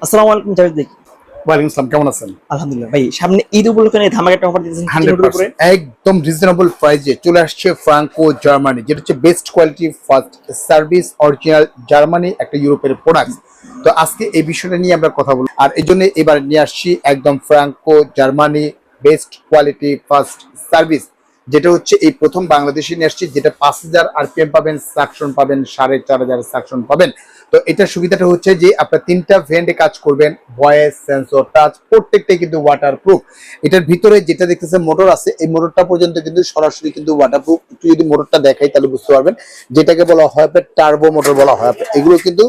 আসসালামু আলাইকুম জাভেদ ভাই। ওয়ালাইকুম আসসালাম, কেমন আছেন? আলহামদুলিল্লাহ ভাই, সামনে ঈদ উপলক্ষে ধামাকা একটা অফার দিতেছেন 100% একদম রিজনেবল প্রাইসে চলে আসছে ফ্রাঙ্কো জার্মানি, যেটা হচ্ছে best quality first service original Germany একটা ইউরোপের প্রোডাক্ট। তো আজকে এই বিষয়টা নিয়ে আমরা কথা বলবো, আর এই জন্য এবার নিয়ে আসছি একদম Franco Germany best quality first service, যেটা হচ্ছে এই প্রথম বাংলাদেশে নিয়ে আসছি, যেটা 5000 আরপিএম পাবেন, সাকশন পাবেন 4500 সাকশন পাবেন। তো এটার সুবিধাটা হচ্ছে যে আপনার 3টা ভেন্টে কাজ করবেন, ভয়েস, সেন্সর, টাচ, প্রত্যেকটাই কিন্তু ওয়াটারপ্রুফ। এটার ভিতরে যেটা দেখতেছেন মোটর আছে, এই মোটরটা পর্যন্ত কিন্তু সরাসরি কিন্তু ওয়াটারপ্রুফ। একটু যদি মোটরটা দেখাই তাহলে বুঝতে পারবেন, যেটাকে বলা হয় টার্বো মোটর বলা হয়। এগুলো কিন্তু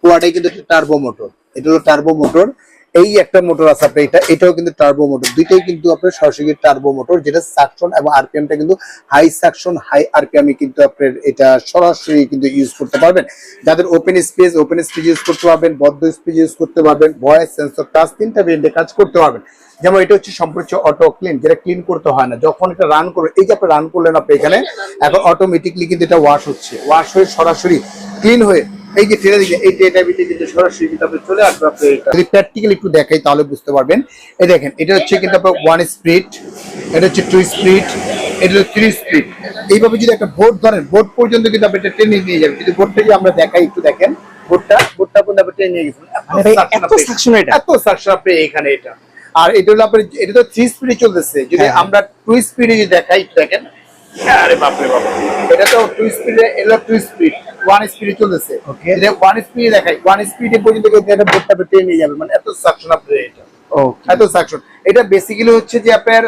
পুরাটাই কিন্তু টার্বো মোটর। এটা হলো টার্বো মোটর। এই একটা মোটর আছে আপনার, এটাও কিন্তু টার্বো মোটর। দুইটাই কিন্তু আপনার সরাসরি টার্বো মোটর, যেটা সাকশন এবং আরপিএমটা কিন্তু হাই সাকশন হাই আরপিএম কিন্তু আপনার এটা সরাসরি কিন্তু ইউজ করতে পারবেন। যাদের ওপেন স্পেস ইউজ করতে পারবেন, বদ্ধ স্পেস ইউজ করতে পারবেন, ভয়েস, সেন্সর, টাচ 3টা ভেন্টে কাজ করতে পারবেন। যেমন এটা হচ্ছে সম্পূর্ণ অটো ক্লিন, যেটা ক্লিন করতে হয় না। যখন এটা রান করবে, এই যে আপনি রান করলেন আপনি এখানে, এখন অটোমেটিকলি কিন্তু এটা ওয়াশ হচ্ছে, ওয়াশ হয়ে সরাসরি ক্লিন হয়ে এই যে ট্রেনে দিকে এই ডেটা বিটে কিন্তু সরাসরি কিন্তু আপনি চলে আসবে। আপনি যদি প্র্যাকটিক্যালি একটু দেখাই তাহলে বুঝতে পারবেন। এই দেখেন, এটা হচ্ছে কিন্তু আপনার 1 স্পিড, এটা হচ্ছে 2 স্পিড, এটা হচ্ছে 3 স্পিড। এইভাবে যদি একটা বোর্ড ধরেন, বোর্ড পর্যন্ত কিন্তু আপনি এটা টেনে নিয়ে যাবেন। যদি বোর্ডটা যদি আমরা দেখাই, একটু দেখেন বোর্ডটা পর্যন্ত আপনি টেনে নিয়ে গেছেন। এত সাকশন আপনি এখানে এটা। আর এটা হলো আপনার, এটা তো 3 স্পিডে চলতেছে। যদি আমরা 2 স্পিডে যদি দেখাই, দেখেন, আরে বাপ রে বাপ, এটা তো 2 স্পিডে, এটা 2 স্পিড 1 স্পিডে চলতেছে। এটা 1 স্পিডে দেখাই, 1 স্পিডে পর্যন্ত এটা বোর্ডটা টেনে নিয়ে যাবে। মানে এত সাকশন আপনার এটা, এত সাকশন। এটা বেসিক্যালি হচ্ছে যে আপনার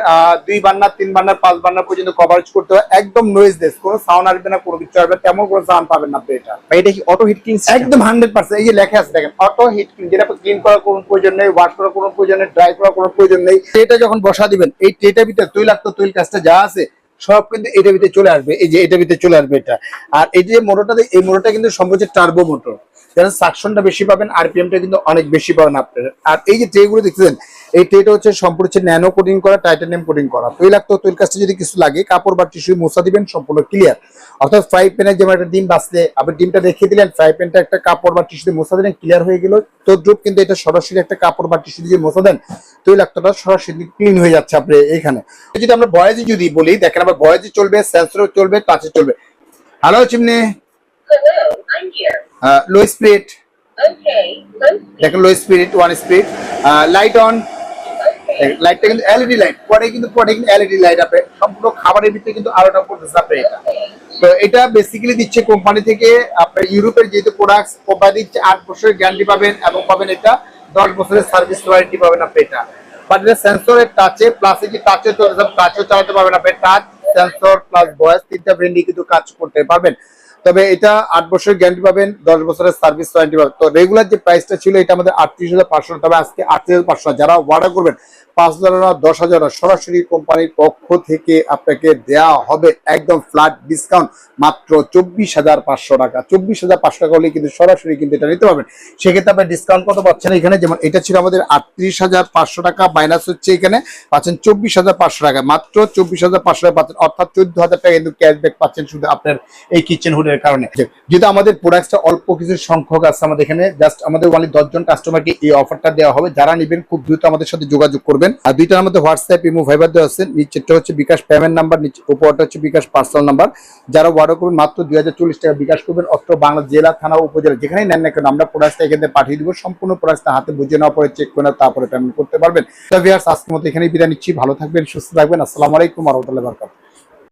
2 বার্নার, 3 বার্নার, 5 বার্নার পর্যন্ত কভারেজ করতে হয়, একদম নয়েজলেস, কোনো সাউন্ড আসবে না, কোনো কিছু আসবে না, তেমন কোনো সাউন্ড পাবেন না আপনি। এটা কি অটো হিট ক্লিন একদম 100%। এই যে লেখা আছে দেখেন, অটো হিট ক্লিন, যেটা ক্লিন করার কোনো প্রয়োজন নেই, ওয়াশ করার কোনো প্রয়োজন নেই, ড্রাই করার কোনো প্রয়োজন নেই। এটা যখন বসা দিবেন, এই ট্রেটার ভিতরে তৈল কাজটা যা আছে সব কিন্তু এটার ভিতরে চলে আসবে। এই যে এটার ভিতরে চলে আসবে এটা। আর এই যে মোটরটা, এই মোটরটা কিন্তু সম্ভবত টার্বো মোটর, যেন সাকশনটা বেশি পাবেন, আরপিএমটা কিন্তু অনেক বেশি পাবেন আপনার। আর এই যে ট্রেগুলো দেখতেছেন, এই ট্রেটা হচ্ছে সম্পূর্ণ হচ্ছে ন্যানো কোটিং করা, টাইটানিয়াম কোটিং করা। তৈল কাজটা যদি কিছু লাগে, কাপড় বা টিস্যু মোছা দিবেন, সম্পূর্ণ ক্লিয়ার। অর্থাৎ ফ্রাই প্যানের যেমন একটা ডিম বাঁচলে আপনি ডিমটা রেখে দিলেন, ফ্রাই প্যানটা একটা কাপড় বা টিস্যু দিয়ে মোছা দিলেন, ক্লিয়ার হয়ে গেল। তদ্রুপ কিন্তু এটা সরাসরি একটা কাপড় বা টিস্যু দিয়ে মোছা দেন, তৈলাক্তটা সরাসরি ক্লিন হয়ে যাচ্ছে আপনি এখানে। যদি আমরা ভয়েসে যদি বলি, দেখেন আবার ভয়েসে চলবে, সেন্সরও চলবে, টাচে চলবে। হ্যালো চিমনি, লো স্পিড, দেখেন low speed, 1 speed, light on. লাইটটা কিন্তু এলইডি লাইট, পরে কিন্তু এলইডি লাইট আপনি সম্পূর্ণ খাবারের ভিতরে কিন্তু আলোটা পড়তেছে আপনি এটা। তো এটা বেসিক্যালি দিচ্ছে কোম্পানি থেকে আপনার, ইউরোপের যেহেতু প্রোডাক্টস, কোম্পানি দিচ্ছে 8 বছরের গ্যারান্টি পাবেন, এবং পাবেন এটা 10 বছরের সার্ভিস ওয়ারেন্টি পাবেন আপনি এটা। বাট এটা সেন্সরের টাচে প্লাস এই যে টাচও চালাতে পারবেন আপনি। টাচ, সেন্সর প্লাস ভয়েস 3টা ভেন্ডি কিন্তু কাজ করতে পারবেন। তবে এটা 8 বছরের গ্যারান্টি পাবেন, 10 বছরের সার্ভিস ওয়ারেন্টি পাবেন। তো রেগুলার যে প্রাইসটা ছিল এটা আমাদের 38,500, তবে আজকে 38,500। যারা অর্ডার করবেন 5,000 না 10,000 সরাসরি কোম্পানির পক্ষ থেকে আপনাকে দেওয়া হবে একদম ফ্ল্যাট ডিসকাউন্ট, মাত্র 24,500 টাকা। 24,500 টাকা হলে কিন্তু সরাসরি কিন্তু এটা নিতে পারবেন। সেক্ষেত্রে আপনি ডিসকাউন্ট কত পাচ্ছেন এখানে, যেমন এটা ছিল আমাদের 38,500 টাকা, মাইনাস হচ্ছে এখানে পাচ্ছেন 24,500 টাকা, মাত্র 24,500 টাকা পাচ্ছেন। অর্থাৎ 14,000 টাকা কিন্তু ক্যাশব্যাক পাচ্ছেন শুধু আপনার এই কিচেন হুডের কারণে। যেহেতু আমাদের প্রোডাক্টটা অল্প কিছু সংখ্যক আছে আমাদের এখানে, জাস্ট আমাদের অনলি 10 জন কাস্টমারকে এই অফারটা দেওয়া হবে। যারা নেবেন খুব দ্রুত আমাদের সাথে যোগাযোগ করবেন। আর দুইটার মধ্যে হোয়াটসঅ্যাপ, ইমো, ভাইবার দেওয়া আছে। নিচেরটা হচ্ছে বিকাশ পেমেন্ট নাম্বার, নিচে উপরটা হচ্ছে বিকাশ পার্সোনাল নাম্বার। যারা অর্ডার করবেন মাত্র 2040 টাকা বিকাশ করবেন। অত্র বাংলা জেলা, থানা, উপজেলা যেখানেই নেন না কেন, আমরা প্রোডাক্টটা এখানে পাঠিয়ে দিব। সম্পূর্ণ প্রোডাক্টটা হাতে বুঝে নেওয়ার পরে চেক করে তারপরে পেমেন্ট করতে পারবেন। তো ভিউয়ার্স, আজকের মতো এখানেই বিদায় নিচ্ছি। ভালো থাকবেন, সুস্থ থাকবেন। আসসালামু আলাইকুম ওয়া রাহমাতুল্লাহি ওয়া বারাকাতুহু।